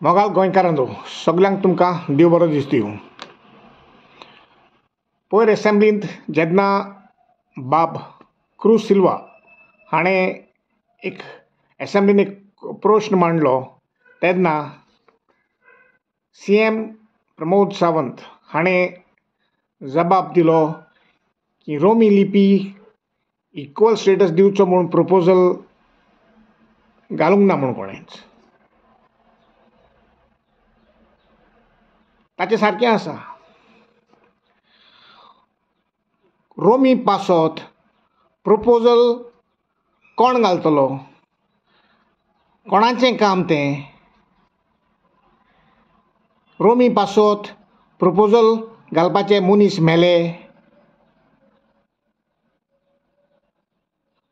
मोगाल गोंयकारांनो, सगल्यांक तुमकां देव बरो दीस दिवं. पयर असेंब्लींत जेन्ना बाब क्रूज सिल्वा हाणें एक असेंब्लीन एक प्रश्न मांडलो तेन्ना CM प्रमोद सावंत हाणें जबाब दिलो की रोमी लिपी इक्वल स्टेटस दिवचो म्हूण प्रपोजल घालूंक ना म्हूण कोणेंच. ताचें सारकें आसा. रोमी पासत प्रपोजल कोण घालतलो, कोणाचें काम तें. रोमी पासत प्रपोजल घालपाचे मनीस मेले.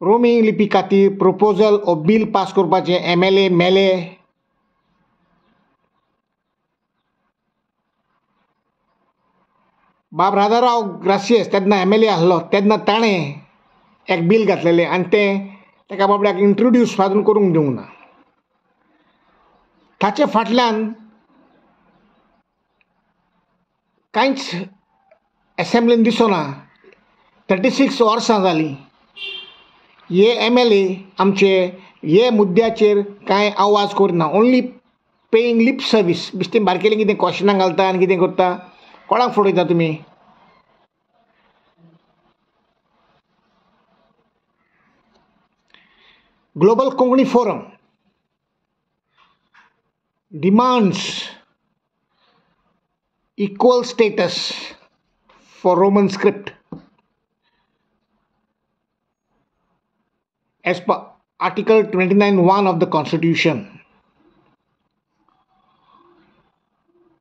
रोमी लिपी खातीर प्रपोजल ओ बील पास करपाचे MLA मेले. बाब राजाराव ग्रासियस तेन्ना MLA आसलो तेन्ना ताणें एक बील घातलेलें आनी तें ताका बाबड्याक इंट्रोड्यूस आजून करूंक दिवंक ना. ताचे फाटल्यान कांयच असेंब्लीन दिसना. 36 वर्सां जालीं. हे MLA आमचे हे मुद्द्याचेर कांय आवाज करना. Only paying lip service. बिश्टें बारकेलें कितें क्वेश्चनां घालता आनी कितें करता. कोणाक फटयता तुमी. Global Konkani forum demands equal status for Roman script as per Article 29(1) of the Constitution.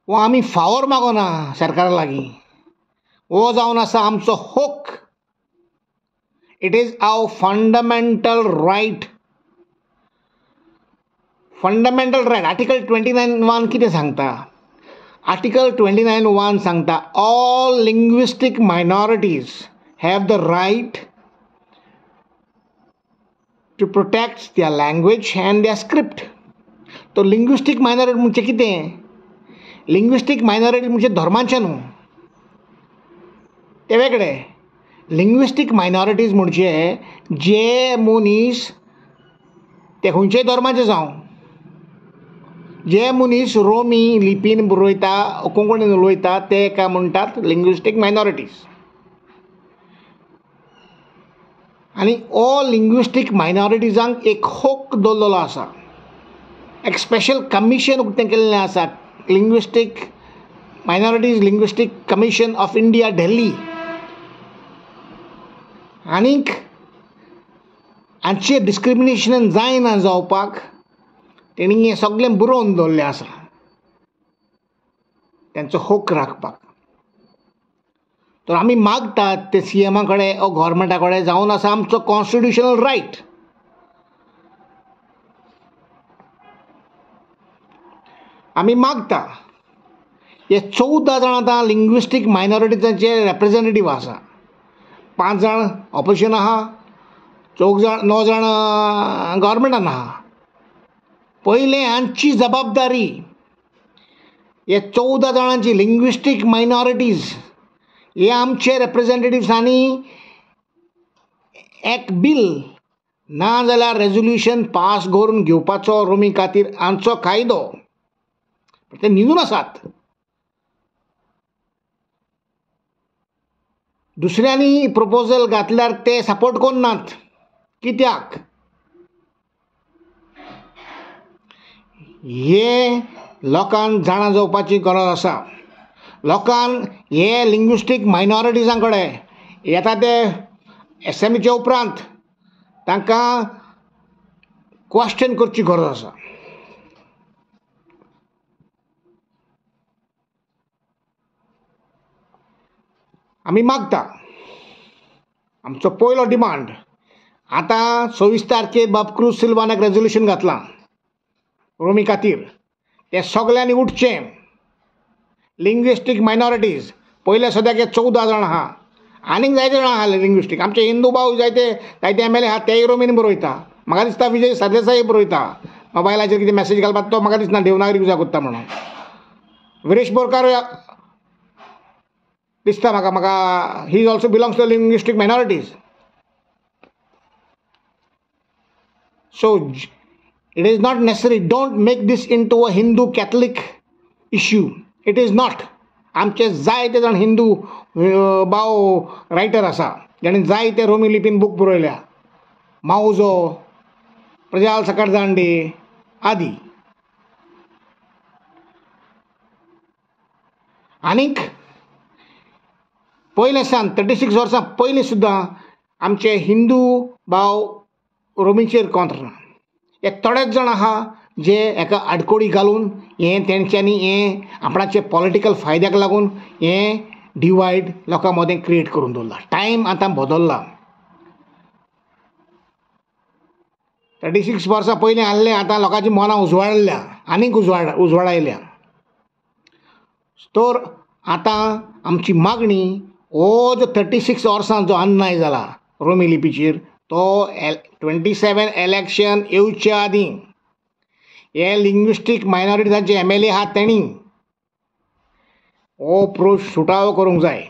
वो आमी फावोर मागोना सरकारा लागीं. वो जावन आसा आमचो हक. It is our fundamental right. Fundamental right. Article 29(1) कितें सांगता. आर्टिकल 29(1) सांगता all linguistic minorities have the right to protect their language and their script. तो लिंग्विस्टीक मायनॉरिटी म्हणजे कितें. लिंग्विस्टीक मायनॉरिटी म्हणजे धर्माचें न्हू, ते वेगळे. लिंग्विस्टीक मायनॉरिटीज म्हणजे जे मनीस ते खंयचेय धर्माचे जावं, जे मनीस रोमी लिपीन बरयता कोंकणीन उलयता ते एका म्हणटात लिंग्विस्टीक मायनॉरिटीज. आनी ऑल लिंग्विस्टीक मायनॉरिटीजांक एक हक दवरलेलो आसा. एक स्पेशल कमिशन उक्तें केल्लें आसा. Linguistic minorities linguistic commission of India Delhi. आनीक हांचेर डिस्क्रिमिनेशन जायना जावपाक तेणी हें सगळें बरोवन दवरलें आसा. तांचो हक राखपाक. तर आमी मागतात ते CM कडेन ओ गव्हर्मेंटा कडेन जावन आसा आमचो कॉन्स्टिट्युशनल रायट. आमी मागता हे 14 जाण आतां लिंग्विस्टीक मायनॉरिटीजांचे रेप्रेझेंटेटीव आसा. 5 जाण ऑपोजिशन आहा, 9 जाण गव्हर्मेंटान आहा. पयलें हांची जबाबदारी हे 14 जाणांची लिंग्विस्टीक मायनॉरिटीज हे आमचे रेप्रेझेंटेटिव्सांनी एक बील ना जाल्यार रेझोल्युशन पास करून घेवपाचो रोमी खातीर आमचो कायदो. ते न्हिदून आसात. दुसऱ्यांनी प्रपोजल घातल्यार ते सपोर्ट करनात. कित्याक. हे लोकांक जाणा जावपाची गरज आसा. लोकांक हे लिंग्विस्टीक मायनॉरिटीजां कडेन येता ते असेंब्लीचे उपरांत तांकां क्वेश्चन करची गरज आसा. आमी मागता आमचो पयलो डिमांड. आतां 26 तारखेर बाब क्रूज सिल्वान एक रेझोल्युशन घातलां रोमी खातीर. ते सगळ्यांनी उठचें. लिंग्विस्टीक मायनॉरिटीज पयले सद्याक 14 जाण आहा. आनीक जायते जाण आहा लिंग्विस्टीक. आमचे हिंदू भाव जायते MLA आहा तेय रोमीन बरयता. म्हाका दिसता विजय सरदेसाय बरयता. मोबायलाचेर कितें मॅसेज घालपाक तो म्हाका दिसना देवनागरी उजार कोत्ता म्हणून. विरेश बोरकार दिसता म्हाका he is also belongs to linguistic minorities. So it is not necessary. Don't make this into a Hindu Catholic issue. It is not. आमचे जायते जाण हिंदू भाव रायटर आसा जाणी जायते रोमी लिपीन बूक बरयल्या. माउजो, प्रजाल सकरदांडे आदी. आनीक पयले सान 36 वर्सां पयलीं सुद्दां आमचे हिंदू भाव रोमीचेर कोंत्र ना. हे थोडेच जाण आहा जे हेका आडकोडी घालून तेंच्यांनी आपणाचे पॉलिटिकल फायद्याक लागून डिवायड लोकां मदें क्रिएट करून दवरला. टायम आतां बदलला. 36 वर्सां पयलीं आहलें आतां लोकांची मनां उजवाडल्या, आनीक उजवाडायल्या. तर आतां आमची मागणी हो जो 36 वर्सां जो अन्याय जाला रोमी लिपीचेर तो 27 इलेक्शन येवच्या आदीं हे लिंग्विस्टीक मायनॉरिटीजांचे MLA आहात तेणी हो प्रोश सुटावो करूंक जाय.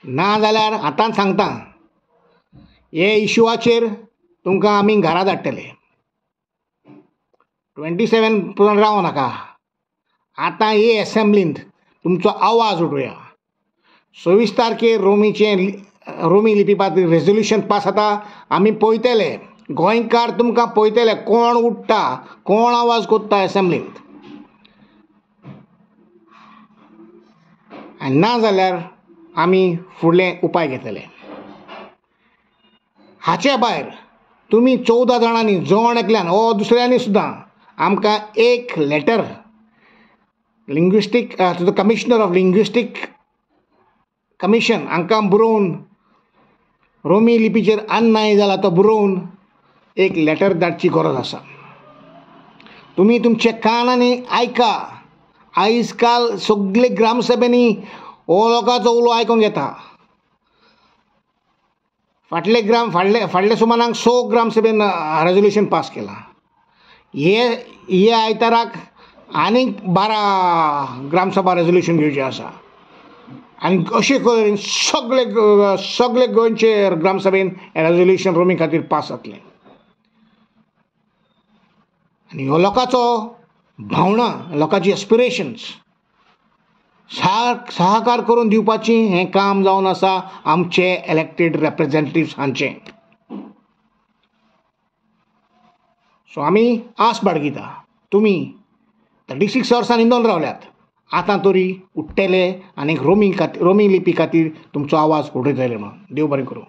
ना जाल्यार आतांच सांगता हे इशुआचेर तुमकां आमी घरा धाडटले. 27 पर्यंत रावं नाका. आतां हे एसेंब्लींत तुमचो आवाज उठोवया. 26 तारखेर रोमी लिपी खातीर रेझोल्युशन पास जाता. आमी पळयतले, गोंयकार तुमकां पळयतले कोण उठ्ठा, कोण आवाज कोत्ता एसेंब्लींत. आनी ना जाल्यार आमी फुडले उपाय घेतले. हाचे भायर तुमी 14 जाणांनी जण एकल्यान वो दुसऱ्यांनी सुद्दां आमकां एक letter linguistic to the commissioner of linguistic commission हांकां बरोवन रोमी लिपीचेर अन्याय जाला तो बरोवन एक लेटर धाडची गरज आसा. तुमी तुमच्या कानांनी आयका. आयज काल सगळे ग्रामसभेनी हो लोकांचो उलो आयकूंक येता. फाटल्या सुमाराक 100 ग्रामसभेन रेझोल्युशन पास केलां. हे आयताराक आनीक 12 ग्रामसभा रेझोल्युशन घेवचें आसा. आनी अशे करून सगळे गोंयचे ग्रामसभेन रेझोल्युशन रोमी खातीर पास जातलें. आनी ह्यो लोकांचो भावना, लोकांची एस्पिरेशन्स सहकार करून दिवपाची हें काम जावन आसा आमचे इलेक्टेड रिप्रेझेंटेटिव्स हांचें. सो आमी आस बाळगिता तुमी 36 वर्सां निंदून रावल्यात. आतां तरी उठ्ठेले आनी रोमी लिपी खातीर तुमचो आवाज उठयतले म्हणून. देव बरें करूं.